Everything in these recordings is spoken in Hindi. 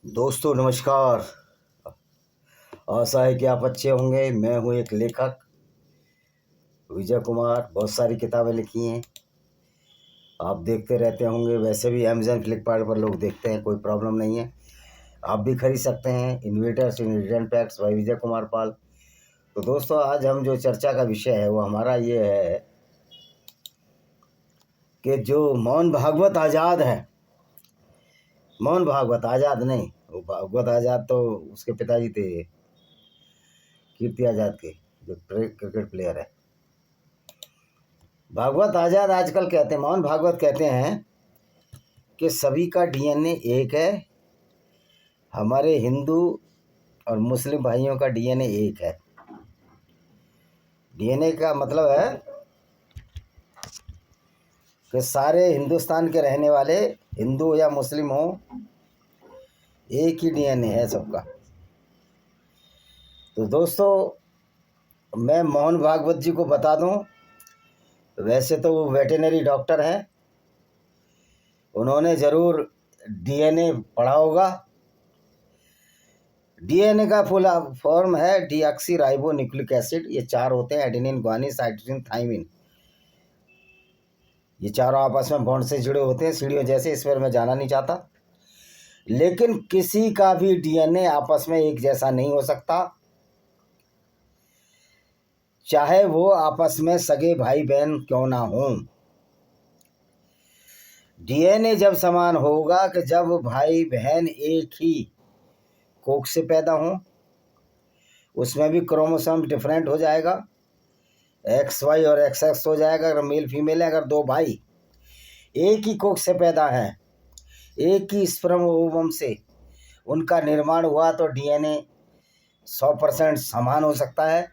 दोस्तों नमस्कार। आशा है कि आप अच्छे होंगे। मैं हूं एक लेखक विजय कुमार। बहुत सारी किताबें लिखी हैं, आप देखते रहते होंगे। वैसे भी अमेजन फ्लिपकार्ट पर लोग देखते हैं, कोई प्रॉब्लम नहीं है। आप भी खरीद सकते हैं। Inverters in return packs by Vijay Kumar Pal. तो दोस्तों, आज हम जो चर्चा का विषय है वो हमारा ये है कि जो मोहन भागवत आज़ाद हैं, मोहन भागवत आज़ाद नहीं, वो भागवत आज़ाद तो उसके पिताजी थे, कीर्ति आज़ाद के, जो क्रिकेट प्लेयर है। भागवत आज़ाद आजकल कहते हैं, मोहन भागवत कहते हैं कि सभी का डीएनए एक है। हमारे हिंदू और मुस्लिम भाइयों का डीएनए एक है। डीएनए का मतलब है कि सारे हिंदुस्तान के रहने वाले, हिंदू या मुस्लिम हो, एक ही डीएनए है सबका। तो दोस्तों, मैं मोहन भागवत जी को बता दूं, वैसे तो वो वेटरनरी डॉक्टर हैं। उन्होंने ज़रूर डीएनए पढ़ा होगा। डीएनए का फुल फॉर्म है डीऑक्सी राइबो न्यूक्लिक एसिड। ये चार होते हैं, एडेनिन, ग्वानिन, साइटोसिन, थाइमिन। ये चारों आपस में बॉन्ड से जुड़े होते हैं, सीढ़ियों जैसे। इस पर मैं जाना नहीं चाहता, लेकिन किसी का भी डीएनए आपस में एक जैसा नहीं हो सकता, चाहे वो आपस में सगे भाई बहन क्यों ना हो। डीएनए जब समान होगा कि जब भाई बहन एक ही कोख से पैदा हों, उसमें भी क्रोमोसोम डिफरेंट हो जाएगा, XY और XX हो जाएगा अगर मेल फीमेल है। अगर दो भाई एक ही कोख से पैदा हैं, एक ही स्पर्म ओवम से उनका निर्माण हुआ, तो डीएनए 100% समान हो सकता है।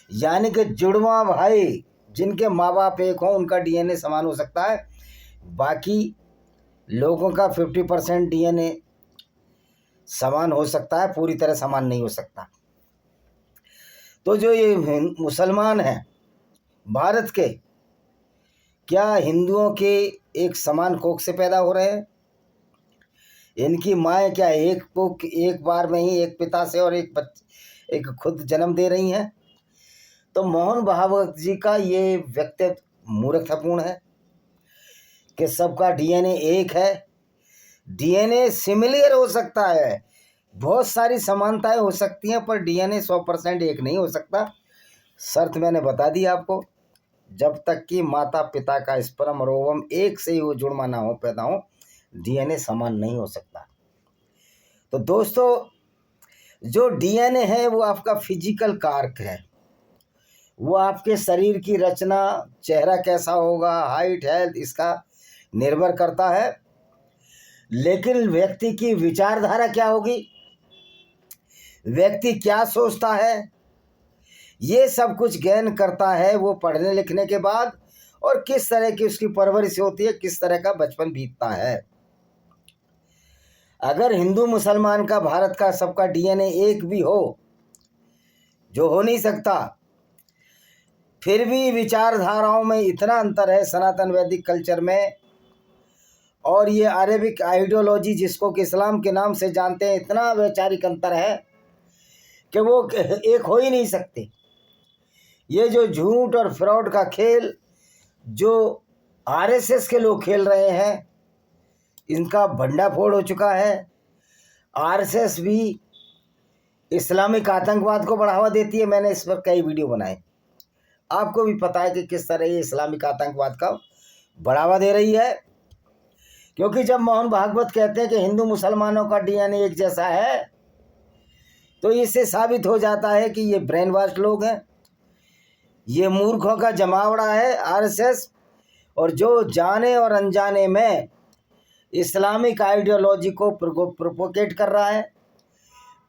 यानी कि जुड़वा भाई जिनके माँ बाप एक हों, उनका डीएनए समान हो सकता है। बाकी लोगों का 50% डीएनए समान हो सकता है, पूरी तरह समान नहीं हो सकता। तो जो ये मुसलमान हैं भारत के, क्या हिंदुओं के एक समान कोख से पैदा हो रहे हैं? इनकी माएँ क्या एक कोख, एक बार में ही एक पिता से और एक खुद जन्म दे रही हैं? तो मोहन भागवत जी का ये व्यक्तित्व मूर्खतापूर्ण है कि सबका डीएनए एक है। डीएनए सिमिलर हो सकता है, बहुत सारी समानताएं हो सकती हैं, पर डीएनए 100% एक नहीं हो सकता। शर्त मैंने बता दी आपको, जब तक कि माता पिता का स्पर्म और ओवम एक से ही वो जुड़वा ना हो, पैदा हो, डीएनए समान नहीं हो सकता। तो दोस्तों, जो डीएनए है वो आपका फिजिकल कारक है। वो आपके शरीर की रचना, चेहरा कैसा होगा, हाइट, हेल्थ, इसका निर्भर करता है। लेकिन व्यक्ति की विचारधारा क्या होगी, व्यक्ति क्या सोचता है, ये सब कुछ ज्ञान करता है वो पढ़ने लिखने के बाद, और किस तरह की उसकी परवरिश होती है, किस तरह का बचपन बीतता है। अगर हिंदू मुसलमान का, भारत का सबका डीएनए एक भी हो, जो हो नहीं सकता, फिर भी विचारधाराओं में इतना अंतर है सनातन वैदिक कल्चर में, और ये अरेबिक आइडियोलॉजी जिसको कि इस्लाम के नाम से जानते हैं, इतना वैचारिक अंतर है कि वो एक हो ही नहीं सकते। ये जो झूठ और फ्रॉड का खेल जो आरएसएस के लोग खेल रहे हैं, इनका भंडाफोड़ हो चुका है। आरएसएस भी इस्लामिक आतंकवाद को बढ़ावा देती है। मैंने इस पर कई वीडियो बनाए, आपको भी पता है कि किस तरह ये इस्लामिक आतंकवाद का बढ़ावा दे रही है। क्योंकि जब मोहन भागवत कहते हैं कि हिंदू मुसलमानों का डीएनए एक जैसा है, तो इससे साबित हो जाता है कि ये ब्रेन वॉश लोग हैं, ये मूर्खों का जमावड़ा है आरएसएस, और जो जाने और अनजाने में इस्लामिक आइडियोलॉजी को प्रोपोगेट कर रहा है,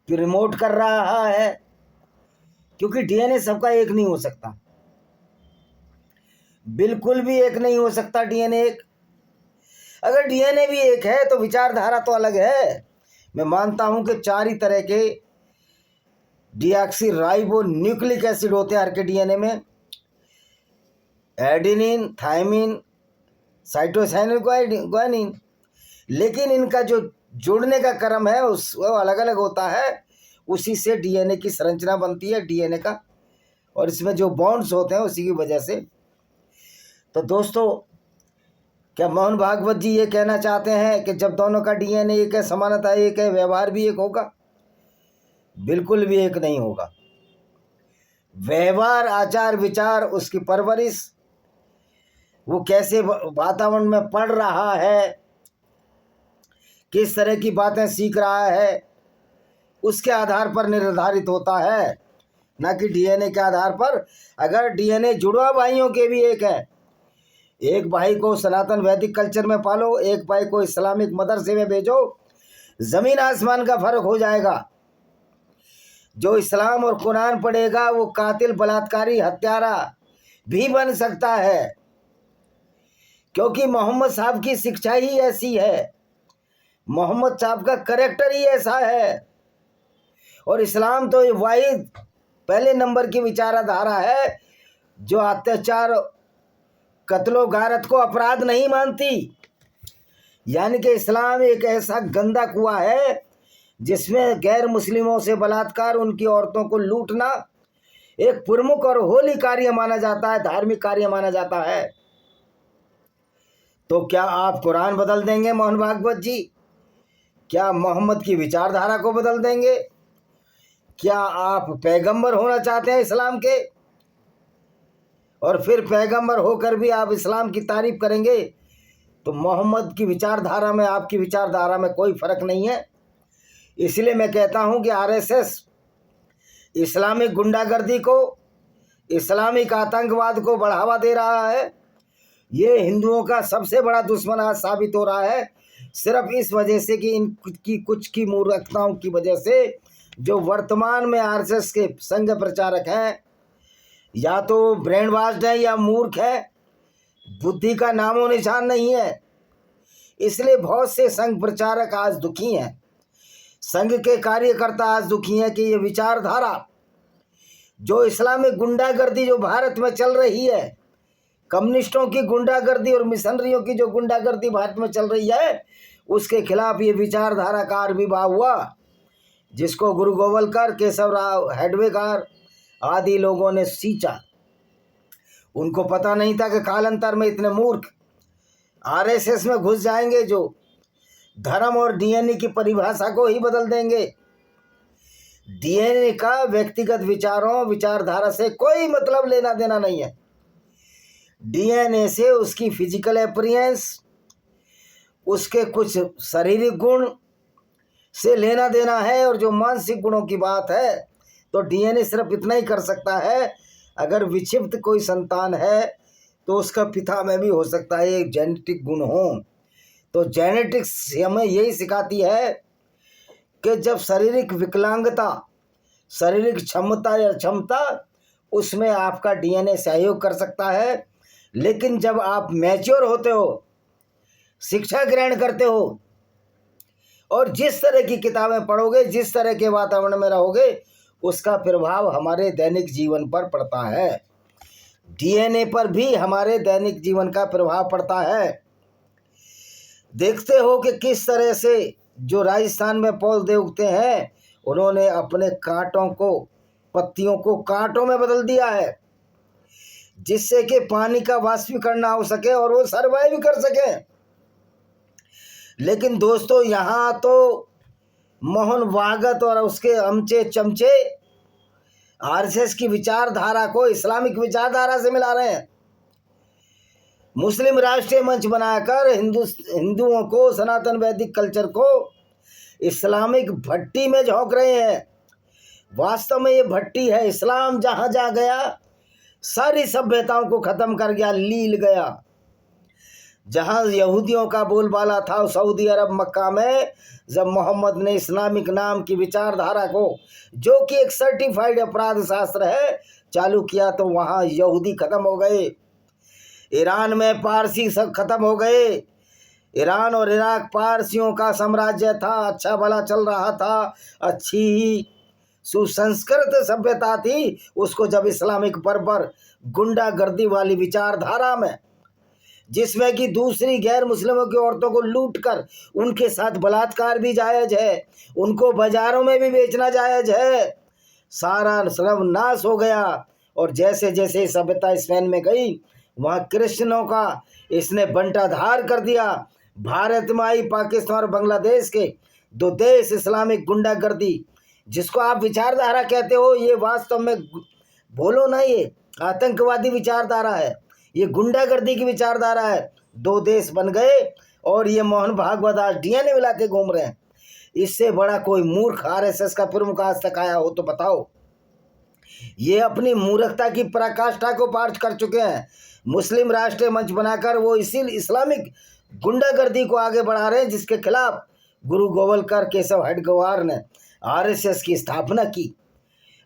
प्रमोट कर रहा है। क्योंकि डीएनए सबका एक नहीं हो सकता, बिल्कुल भी एक नहीं हो सकता डीएनए एक। अगर डीएनए भी एक है तो विचारधारा तो अलग है। मैं मानता हूं कि 4 ही तरह के डीऑक्सी राइबो न्यूक्लिक एसिड होते हैं हर के डीएनए में, एडेनिन, थाइमिन, साइटोसिन, ग्वानिन। लेकिन इनका जो जुड़ने का क्रम है वो अलग अलग होता है, उसी से डीएनए की संरचना बनती है डीएनए का, और इसमें जो बॉन्ड्स होते हैं उसी की वजह से। तो दोस्तों, क्या मोहन भागवत जी ये कहना चाहते हैं कि जब दोनों का डीएनए एक है, समानता एक है, व्यवहार भी एक होगा? बिल्कुल भी एक नहीं होगा। व्यवहार, आचार विचार, उसकी परवरिश, वो कैसे वातावरण में पढ़ रहा है, किस तरह की बातें सीख रहा है, उसके आधार पर निर्धारित होता है, ना कि डीएनए के आधार पर। अगर डीएनए जुड़वा भाइयों के भी एक है, एक भाई को सनातन वैदिक कल्चर में पालो, एक भाई को इस्लामिक मदरसे में भेजो, जमीन आसमान का फर्क हो जाएगा। जो इस्लाम और कुरान पढ़ेगा वो कातिल, बलात्कारी, हत्यारा भी बन सकता है, क्योंकि मोहम्मद साहब की शिक्षा ही ऐसी है, मोहम्मद साहब का करैक्टर ही ऐसा है। और इस्लाम तो वाहिद पहले नंबर की विचारधारा है जो अत्याचार, कत्लो गारत को अपराध नहीं मानती। यानी कि इस्लाम एक ऐसा गंदा कुआं है जिसमें गैर मुस्लिमों से बलात्कार, उनकी औरतों को लूटना एक प्रमुख और होली कार्य माना जाता है, धार्मिक कार्य माना जाता है। तो क्या आप कुरान बदल देंगे मोहन भागवत जी? क्या मोहम्मद की विचारधारा को बदल देंगे? क्या आप पैगंबर होना चाहते हैं इस्लाम के, और फिर पैगंबर होकर भी आप इस्लाम की तारीफ करेंगे? तो मोहम्मद की विचारधारा में आपकी विचारधारा में कोई फर्क नहीं है। इसलिए मैं कहता हूं कि आरएसएस इस्लामिक गुंडागर्दी को, इस्लामिक आतंकवाद को बढ़ावा दे रहा है। ये हिंदुओं का सबसे बड़ा दुश्मन आज साबित हो रहा है, सिर्फ इस वजह से कि इनकी कुछ की मूर्खताओं की वजह से। जो वर्तमान में आरएसएस के संघ प्रचारक हैं, या तो ब्रेन वॉश्ड है या मूर्ख है, बुद्धि का नामो निशान नहीं है। इसलिए बहुत से संघ प्रचारक आज दुखी हैं, संघ के कार्यकर्ता आज दुखी हैं कि ये विचारधारा, जो इस्लामिक गुंडागर्दी जो भारत में चल रही है, कम्युनिस्टों की गुंडागर्दी और मिशनरियों की जो गुंडागर्दी भारत में चल रही है, उसके खिलाफ ये विचारधारा का आविर्भाव हुआ, जिसको गुरु गोवलकर, केशव राव हेडवेकर आदि लोगों ने सींचा। उनको पता नहीं था कि कालांतर में इतने मूर्ख आरएसएस में घुस जाएंगे जो धर्म और डीएनए की परिभाषा को ही बदल देंगे। डीएनए का व्यक्तिगत विचारों, विचारधारा से कोई मतलब लेना देना नहीं है। डीएनए से उसकी फिजिकल अपीयरेंस, उसके कुछ शारीरिक गुण से लेना देना है, और जो मानसिक गुणों की बात है तो डीएनए सिर्फ इतना ही कर सकता है। अगर विक्षिप्त कोई संतान है तो उसका पिता में भी हो सकता है एक जेनेटिक गुण हो। तो जेनेटिक्स हमें यही सिखाती है कि जब शारीरिक विकलांगता, शारीरिक क्षमता या क्षमता, उसमें आपका डीएनए सहयोग कर सकता है। लेकिन जब आप मैच्योर होते हो, शिक्षा ग्रहण करते हो, और जिस तरह की किताबें पढ़ोगे, जिस तरह के वातावरण में रहोगे, उसका प्रभाव हमारे दैनिक जीवन पर पड़ता है। डीएनए पर भी हमारे दैनिक जीवन का प्रभाव पड़ता है। देखते हो कि किस तरह से जो राजस्थान में पौधे उगते हैं, उन्होंने अपने कांटों को, पत्तियों को कांटों में बदल दिया है, जिससे कि पानी का वाष्पीकरण हो सके और वो सर्वाइव कर सके। लेकिन दोस्तों, यहाँ तो मोहन भागवत और उसके अमचे चमचे आरएसएस की विचारधारा को इस्लामिक विचारधारा से मिला रहे हैं। मुस्लिम राष्ट्रीय मंच बनाकर हिंदुओं को, सनातन वैदिक कल्चर को इस्लामिक भट्टी में झोंक रहे हैं। वास्तव में ये भट्टी है। इस्लाम जहाँ जा गया, सारी सभ्यताओं को खत्म कर गया, लील गया। जहाँ यहूदियों का बोलबाला था सऊदी अरब, मक्का में, जब मोहम्मद ने इस्लामिक नाम की विचारधारा को, जो कि एक सर्टिफाइड अपराध शास्त्र है, चालू किया, तो वहाँ यहूदी खत्म हो गए। ईरान में पारसी सब खत्म हो गए। ईरान और इराक पारसियों का साम्राज्य था, अच्छा भला चल रहा था, अच्छी ही सुसंस्कृत सभ्यता थी। उसको जब इस्लामिक बर्बर गुंडागर्दी वाली विचारधारा में जिसमें कि दूसरी गैर मुस्लिमों की औरतों को लूट कर उनके साथ बलात्कार भी जायज है, उनको बाजारों में भी बेचना जायज है। सारा सर्वनाश हो गया। और जैसे जैसे सभ्यता स्पेन में गई, वहाँ क्रिश्चियनों का इसने बंटाधार कर दिया। भारत में आई पाकिस्तान और बांग्लादेश के दो देश इस्लामिक गुंडागर्दी, जिसको आप विचारधारा कहते हो, ये वास्तव में बोलो ना, ये आतंकवादी विचारधारा है, ये गुंडागर्दी की विचारधारा है। दो देश बन गए और ये मोहन भागवत आज डीएनए मिला के घूम रहे हैं। इससे बड़ा कोई मूर्ख आरएसएस का प्रमुख आज तक आया हो तो बताओ। ये अपनी मूर्खता की पराकाष्ठा को पार कर चुके हैं। मुस्लिम राष्ट्रीय मंच बनाकर वो इसी इस्लामिक गुंडागर्दी को आगे बढ़ा रहे हैं, जिसके खिलाफ गुरु गोवलकर केशव हेडगेवार ने आरएसएस की स्थापना की।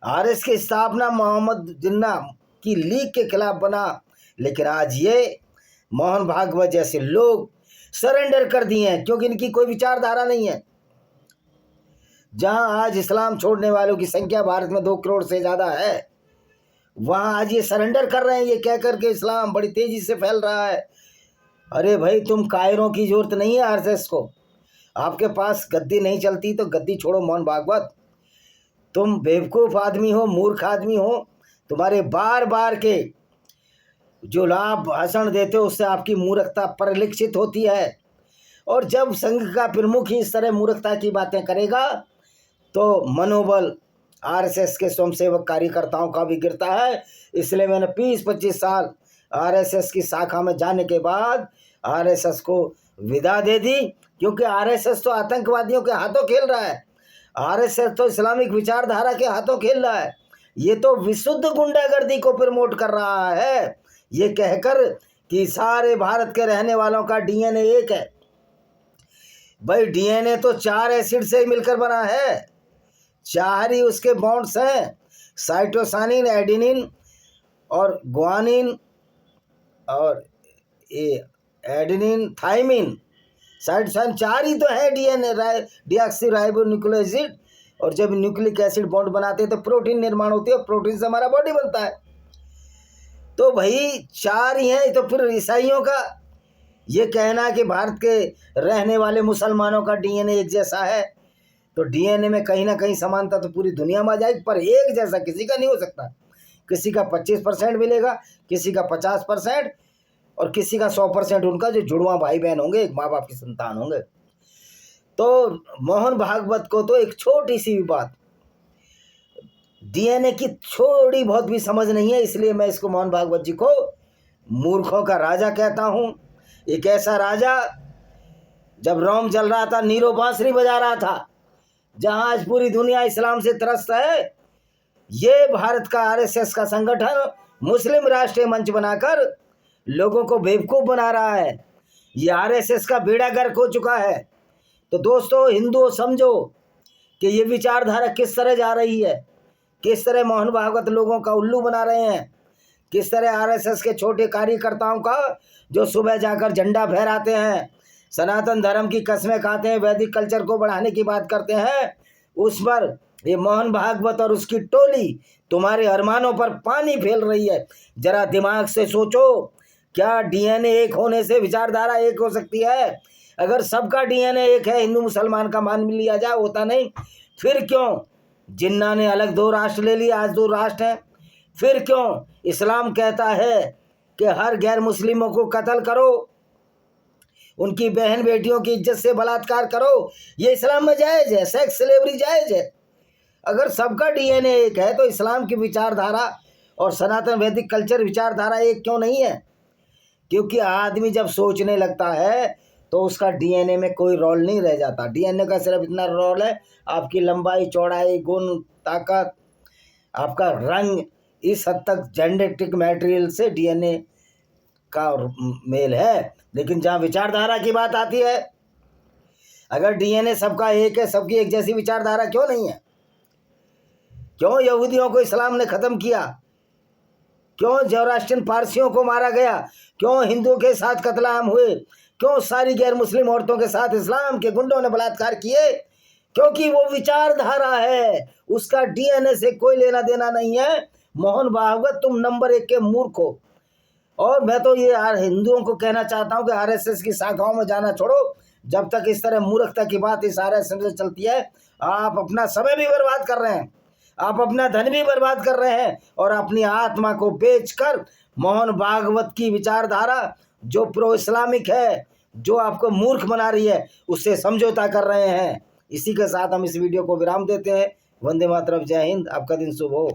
आरएसएस की स्थापना मोहम्मद जिन्ना की लीग के खिलाफ बना, लेकिन आज ये मोहन भागवत जैसे लोग सरेंडर कर दिए हैं, क्योंकि इनकी कोई विचारधारा नहीं है। जहां आज इस्लाम छोड़ने वालों की संख्या भारत में 2 करोड़ से ज़्यादा है, वहां आज ये सरेंडर कर रहे हैं, ये कह कर के इस्लाम बड़ी तेजी से फैल रहा है। अरे भाई, तुम कायरों की जरूरत नहीं है आरएसएस को। आपके पास गद्दी नहीं चलती तो गद्दी छोड़ो मोहन भागवत। तुम बेवकूफ़ आदमी हो, मूर्ख आदमी हो। तुम्हारे बार बार के जो आप भाषण देते हो उससे आपकी मूर्खता परिलक्षित होती है। और जब संघ का प्रमुख ही इस तरह मूर्खता की बातें करेगा तो मनोबल आरएसएस के स्वयंसेवक कार्यकर्ताओं का भी गिरता है। इसलिए मैंने 20-25 साल आरएसएस की शाखा में जाने के बाद आरएसएस को विदा दे दी, क्योंकि आरएसएस तो आतंकवादियों के हाथों खेल रहा है, आरएसएस तो इस्लामिक विचारधारा के हाथों खेल रहा है। ये तो विशुद्ध गुंडागर्दी को प्रमोट कर रहा है, ये कहकर कि सारे भारत के रहने वालों का डीएनए एक है। भाई, डीएनए तो 4 एसिड से मिलकर बना है, 4 ही उसके बॉन्ड्स हैं, साइटोसानिन, एडेनिन और ग्वानिन और ये एडेनिन, थाइमिन, साइटोसाइन, 4 ही तो है DNA, deoxy ribo nucleic acid. और जब न्यूक्लिक एसिड बॉन्ड बनाते हैं तो प्रोटीन निर्माण होती है, और प्रोटीन से हमारा बॉडी बनता है। तो भाई 4 ही हैं। तो फिर ईसाइयों का ये कहना कि भारत के रहने वाले मुसलमानों का डीएनए एक जैसा है, तो डीएनए में कहीं ना कहीं समानता तो पूरी दुनिया में आ जाएगी, पर एक जैसा किसी का नहीं हो सकता। किसी का 25% मिलेगा, किसी का 50% और किसी का 100% उनका जो जुड़वा भाई बहन होंगे, एक माँ बाप की संतान होंगे। तो मोहन भागवत को तो एक छोटी सी भी बात, डीएनए की थोड़ी बहुत भी समझ नहीं है, इसलिए मैं इसको मोहन भागवत जी को मूर्खों का राजा कहता हूँ। एक ऐसा राजा, जब रोम जल रहा था, नीरो बांसुरी बजा रहा था, जहाँ आज पूरी दुनिया इस्लाम से त्रस्त है, ये भारत का आरएसएस का संगठन मुस्लिम राष्ट्रीय मंच बनाकर लोगों को बेवकूफ़ बना रहा है। ये आरएसएस का बेड़ा गर्क हो चुका है। तो दोस्तों, हिंदुओं, समझो कि ये विचारधारा किस तरह जा रही है, किस तरह मोहन भागवत लोगों का उल्लू बना रहे हैं, किस तरह आरएसएस के छोटे कार्यकर्ताओं का, जो सुबह जाकर झंडा फहराते हैं, सनातन धर्म की कस्में खाते हैं, वैदिक कल्चर को बढ़ाने की बात करते हैं, उस पर ये मोहन भागवत और उसकी टोली तुम्हारे अरमानों पर पानी फेल रही है। जरा दिमाग से सोचो, क्या डीएनए एक होने से विचारधारा एक हो सकती है? अगर सबका डीएनए एक है, हिंदू मुसलमान का मान लिया जाए, होता नहीं। फिर क्यों जिन्ना ने अलग 2 राष्ट्र ले लिए, आज 2 राष्ट्र हैं? फिर क्यों इस्लाम कहता है कि हर गैर मुस्लिमों को कत्ल करो, उनकी बहन बेटियों की इज्जत से बलात्कार करो? ये इस्लाम में जायज़ है, सेक्स स्लेवरी जायज़ है। अगर सबका डीएनए एक है तो इस्लाम की विचारधारा और सनातन वैदिक कल्चर विचारधारा एक क्यों नहीं है? क्योंकि आदमी जब सोचने लगता है तो उसका डीएनए में कोई रोल नहीं रह जाता। डीएनए का सिर्फ इतना रोल है, आपकी लंबाई, चौड़ाई, गुण, ताकत, आपका रंग, इस हद तक जेनेटिक मटेरियल से डीएनए का मेल है। लेकिन जहाँ विचारधारा की बात आती है, अगर डीएनए सबका एक है, सबकी एक जैसी विचारधारा क्यों नहीं है? क्यों यहूदियों को इस्लाम ने ख़त्म किया? क्यों जोरास्ट्रियन पारसियों को मारा गया? क्यों हिंदुओं के साथ कत्लेआम हुए? क्यों सारी गैर मुस्लिम औरतों के साथ इस्लाम के गुंडों ने बलात्कार किए? क्योंकि वो विचारधारा है, उसका डीएनए से कोई लेना देना नहीं है। मोहन भागवत, तुम नंबर 1 के मूर्ख हो। और मैं तो ये यार हिंदुओं को कहना चाहता हूँ कि आरएसएस की शाखाओं में जाना छोड़ो। जब तक इस तरह मूर्खता की बात इस आरएसएस से चलती है, आप अपना समय भी बर्बाद कर रहे हैं, आप अपना धन भी बर्बाद कर रहे हैं, और अपनी आत्मा को बेचकर मोहन भागवत की विचारधारा जो प्रो इस्लामिक है, जो आपको मूर्ख बना रही है, उससे समझौता कर रहे हैं। इसी के साथ हम इस वीडियो को विराम देते हैं। वंदे मातरम, जय हिंद, आपका दिन शुभ हो।